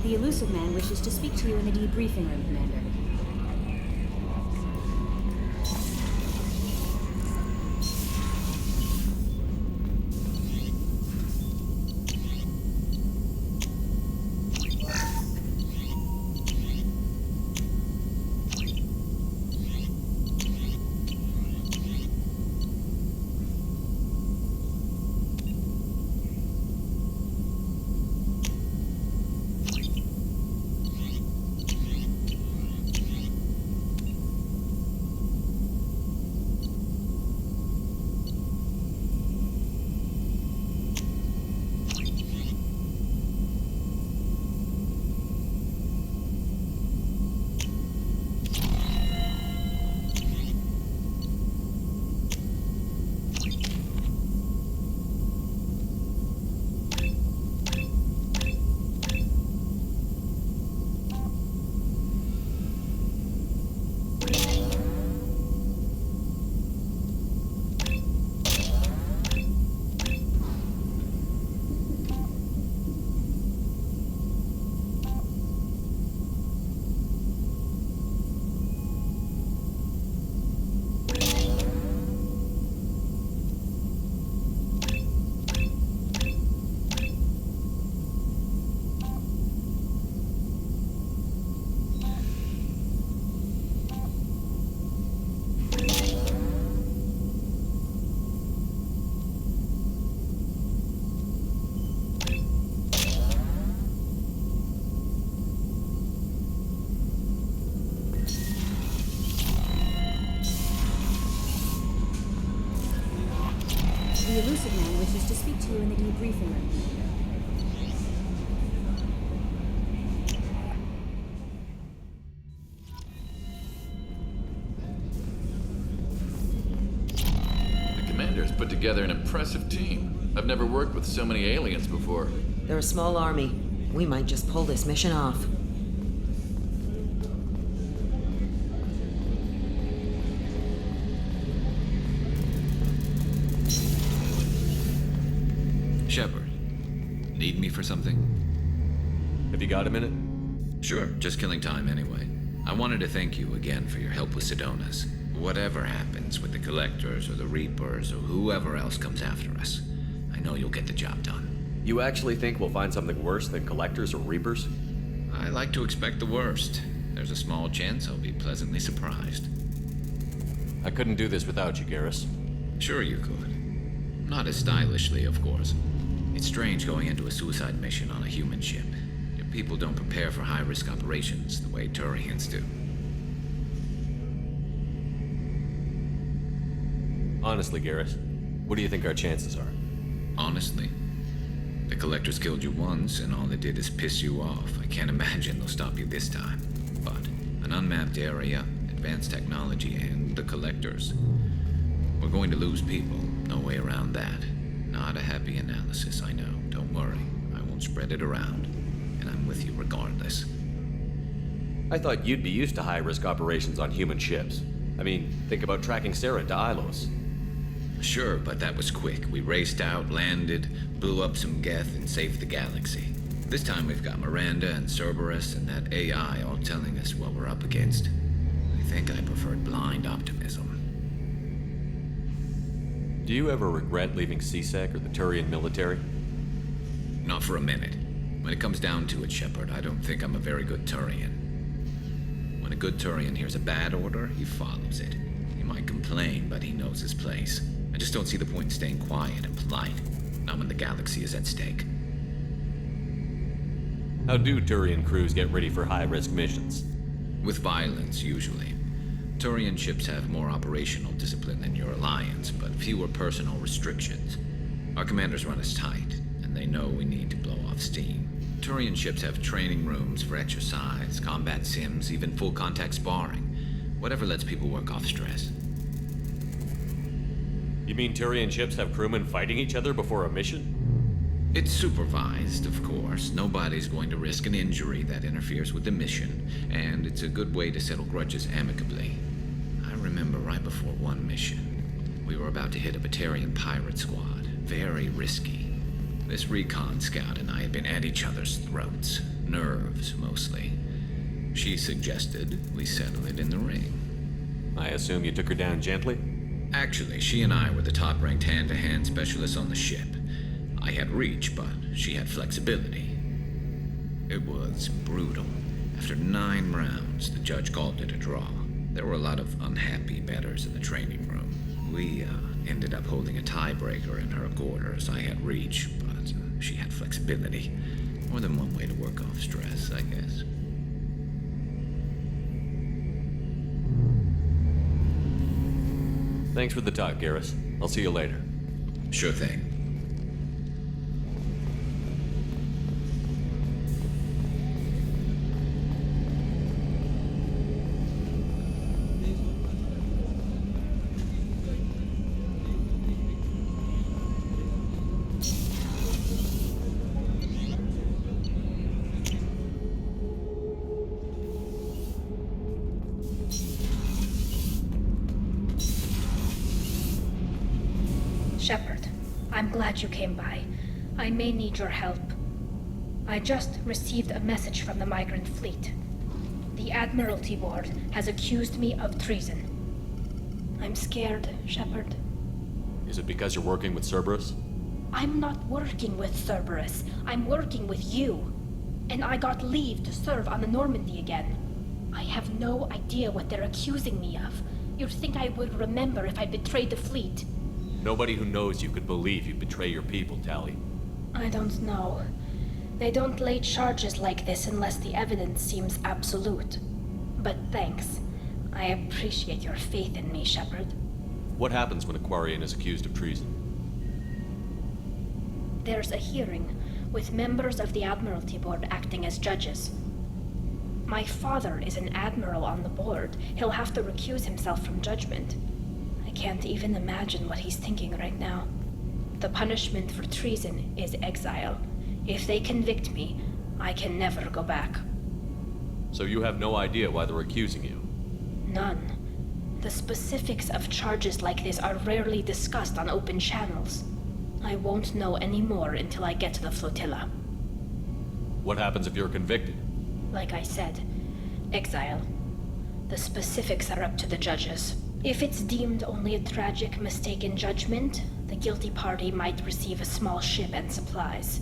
The elusive man wishes to speak to you in the debriefing room, Commander. The elusive man wishes to speak to you in the debriefing room. The commander's put together an impressive team. I've never worked with so many aliens before. They're a small army. We might just pull this mission off. Shepard, need me for something? Have you got a minute? Sure, just killing time anyway. I wanted to thank you again for your help with Sedona's. Whatever happens with the Collectors or the Reapers or whoever else comes after us, I know you'll get the job done. You actually think we'll find something worse than Collectors or Reapers? I like to expect the worst. There's a small chance I'll be pleasantly surprised. I couldn't do this without you, Garrus. Sure you could. Not as stylishly, of course. It's strange going into a suicide mission on a human ship. Your people don't prepare for high-risk operations the way Turians do. Honestly, Garrus, what do you think our chances are? Honestly, the Collectors killed you once, and all they did is piss you off. I can't imagine they'll stop you this time. But an unmapped area, advanced technology, and the Collectors. We're going to lose people. No way around that. Not a happy analysis, I know. Don't worry. I won't spread it around. And I'm with you regardless. I thought you'd be used to high-risk operations on human ships. I mean, think about tracking Sarah to Ilos. Sure, but that was quick. We raced out, landed, blew up some geth, and saved the galaxy. This time we've got Miranda and Cerberus and that AI all telling us what we're up against. I think I preferred blind optimism. Do you ever regret leaving CSEC or the Turian military? Not for a minute. When it comes down to it, Shepard, I don't think I'm a very good Turian. When a good Turian hears a bad order, he follows it. He might complain, but he knows his place. I just don't see the point in staying quiet and polite. Not when the galaxy is at stake. How do Turian crews get ready for high-risk missions? With violence, usually. Turian ships have more operational discipline than your alliance, but fewer personal restrictions. Our commanders run us tight, and they know we need to blow off steam. Turian ships have training rooms for exercise, combat sims, even full-contact sparring. Whatever lets people work off stress. You mean Turian ships have crewmen fighting each other before a mission? It's supervised, of course. Nobody's going to risk an injury that interferes with the mission, and it's a good way to settle grudges amicably. I remember right before one mission, we were about to hit a Batarian pirate squad. Very risky. This recon scout and I had been at each other's throats. Nerves, mostly. She suggested we settle it in the ring. I assume you took her down gently? Actually, she and I were the top-ranked hand-to-hand specialists on the ship. I had reach, but she had flexibility. It was brutal. After 9 rounds, the judge called it a draw. There were a lot of unhappy bettors in the training room. We ended up holding a tiebreaker in her quarters. I had reach, but she had flexibility. More than one way to work off stress, I guess. Thanks for the talk, Garrus. I'll see you later. Sure thing. Shepard, I'm glad you came by. I may need your help. I just received a message from the migrant fleet. The Admiralty Board has accused me of treason. I'm scared, Shepard. Is it because you're working with Cerberus? I'm not working with Cerberus. I'm working with you. And I got leave to serve on the Normandy again. I have no idea what they're accusing me of. You'd think I would remember if I betrayed the fleet. Nobody who knows you could believe you betray your people, Tally. I don't know. They don't lay charges like this unless the evidence seems absolute. But thanks. I appreciate your faith in me, Shepard. What happens when a Quarian is accused of treason? There's a hearing with members of the Admiralty Board acting as judges. My father is an admiral on the board. He'll have to recuse himself from judgment. I can't even imagine what he's thinking right now. The punishment for treason is exile. If they convict me, I can never go back. So you have no idea why they're accusing you? None. The specifics of charges like this are rarely discussed on open channels. I won't know any more until I get to the flotilla. What happens if you're convicted? Like I said, exile. The specifics are up to the judges. If it's deemed only a tragic mistake in judgment, the guilty party might receive a small ship and supplies.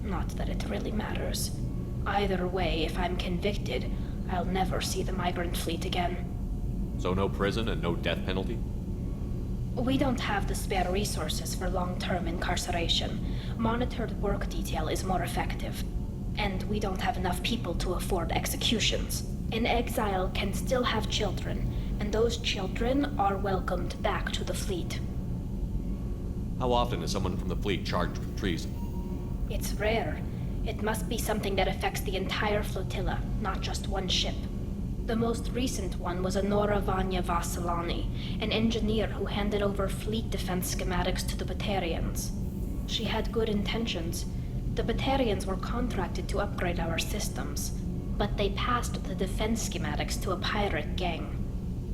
Not that it really matters. Either way, if I'm convicted, I'll never see the migrant fleet again. So no prison and no death penalty? We don't have the spare resources for long-term incarceration. Monitored work detail is more effective. And we don't have enough people to afford executions. An exile can still have children, and those children are welcomed back to the fleet. How often is someone from the fleet charged with treason? It's rare. It must be something that affects the entire flotilla, not just one ship. The most recent one was Anora Vanya Vasilani, an engineer who handed over fleet defense schematics to the Batarians. She had good intentions. The Batarians were contracted to upgrade our systems, but they passed the defense schematics to a pirate gang.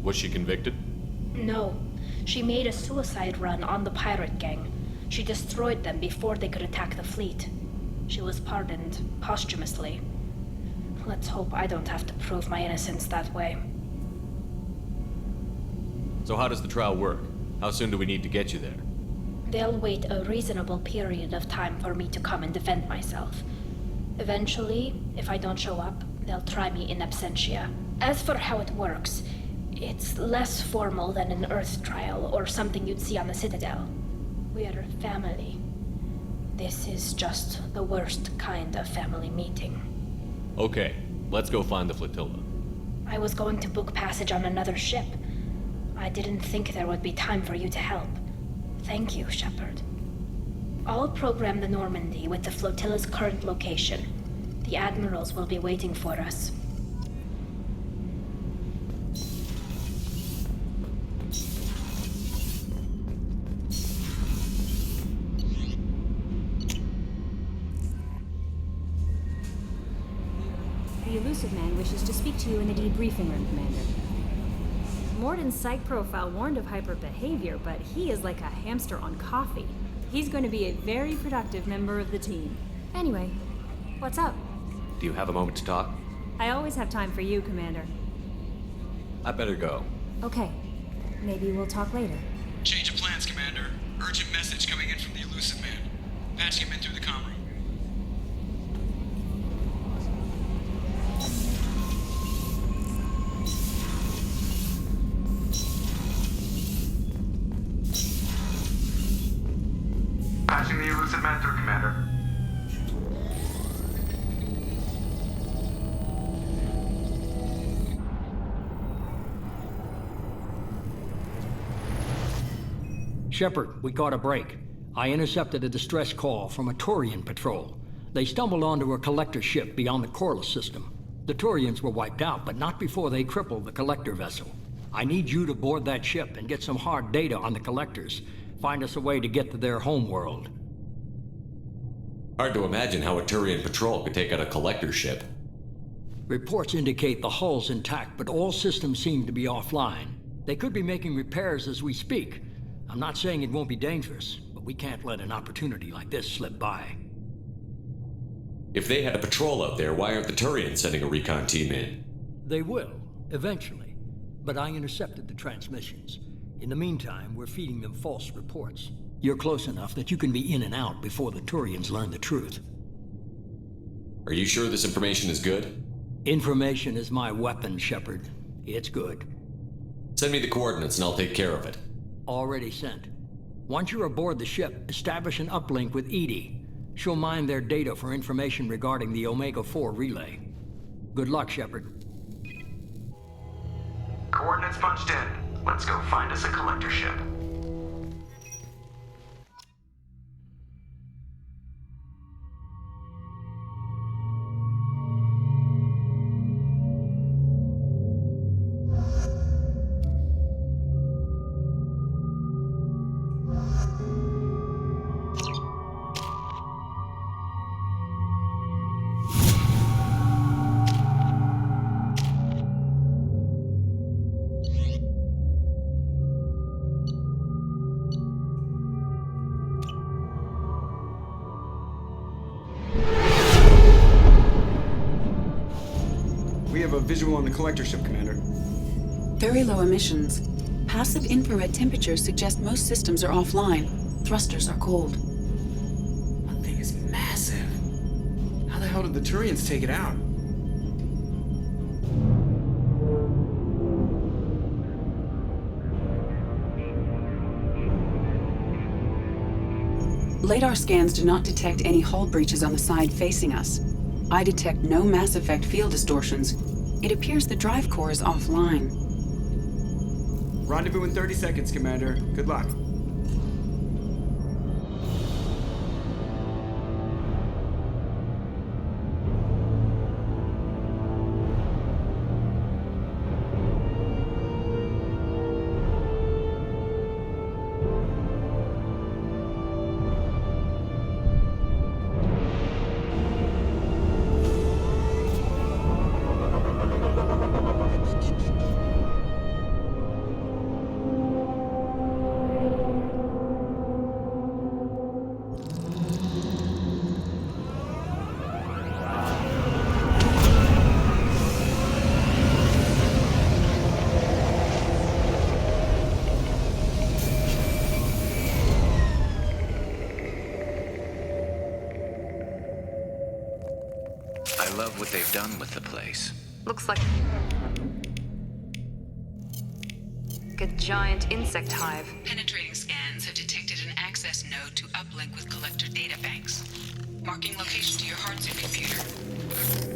Was she convicted? No. She made a suicide run on the pirate gang. She destroyed them before they could attack the fleet. She was pardoned posthumously. Let's hope I don't have to prove my innocence that way. So how does the trial work? How soon do we need to get you there? They'll wait a reasonable period of time for me to come and defend myself. Eventually, if I don't show up, they'll try me in absentia. As for how it works, it's less formal than an Earth trial or something you'd see on the Citadel. We're family. This is just the worst kind of family meeting. Okay, let's go find the flotilla. I was going to book passage on another ship. I didn't think there would be time for you to help. Thank you, Shepard. I'll program the Normandy with the flotilla's current location. The admirals will be waiting for us. The elusive man wishes to speak to you in the debriefing room, Commander. Morden's psych profile warned of hyper behavior, but he is like a hamster on coffee. He's going to be a very productive member of the team. Anyway, what's up? Do you have a moment to talk? I always have time for you, Commander. I better go. Okay. Maybe we'll talk later. Change of plans, Commander. Urgent message coming in from the Elusive Man. Patching him in through the comm room. Patching the Elusive Man through, Commander. Shepard, we caught a break. I intercepted a distress call from a Turian patrol. They stumbled onto a collector ship beyond the Corliss system. The Turians were wiped out, but not before they crippled the collector vessel. I need you to board that ship and get some hard data on the collectors. Find us a way to get to their homeworld. Hard to imagine how a Turian patrol could take out a collector ship. Reports indicate the hull's intact, but all systems seem to be offline. They could be making repairs as we speak. I'm not saying it won't be dangerous, but we can't let an opportunity like this slip by. If they had a patrol out there, why aren't the Turians sending a recon team in? They will, eventually. But I intercepted the transmissions. In the meantime, we're feeding them false reports. You're close enough that you can be in and out before the Turians learn the truth. Are you sure this information is good? Information is my weapon, Shepard. It's good. Send me the coordinates and I'll take care of it. Already sent. Once you're aboard the ship, establish an uplink with Edie. She'll mine their data for information regarding the Omega-4 relay. Good luck, Shepard. Coordinates punched in. Let's go find us a collector ship. Visual on the collector ship, Commander. Very low emissions. Passive infrared temperatures suggest most systems are offline. Thrusters are cold. That thing is massive. How the hell did the Turians take it out? LADAR scans do not detect any hull breaches on the side facing us. I detect no mass effect field distortions. It appears the drive core is offline. Rendezvous in 30 seconds, Commander. Good luck. I love what they've done with the place. Looks like a giant insect hive. Penetrating scans have detected an access node to uplink with collector data banks. Marking location to your hardsuit computer.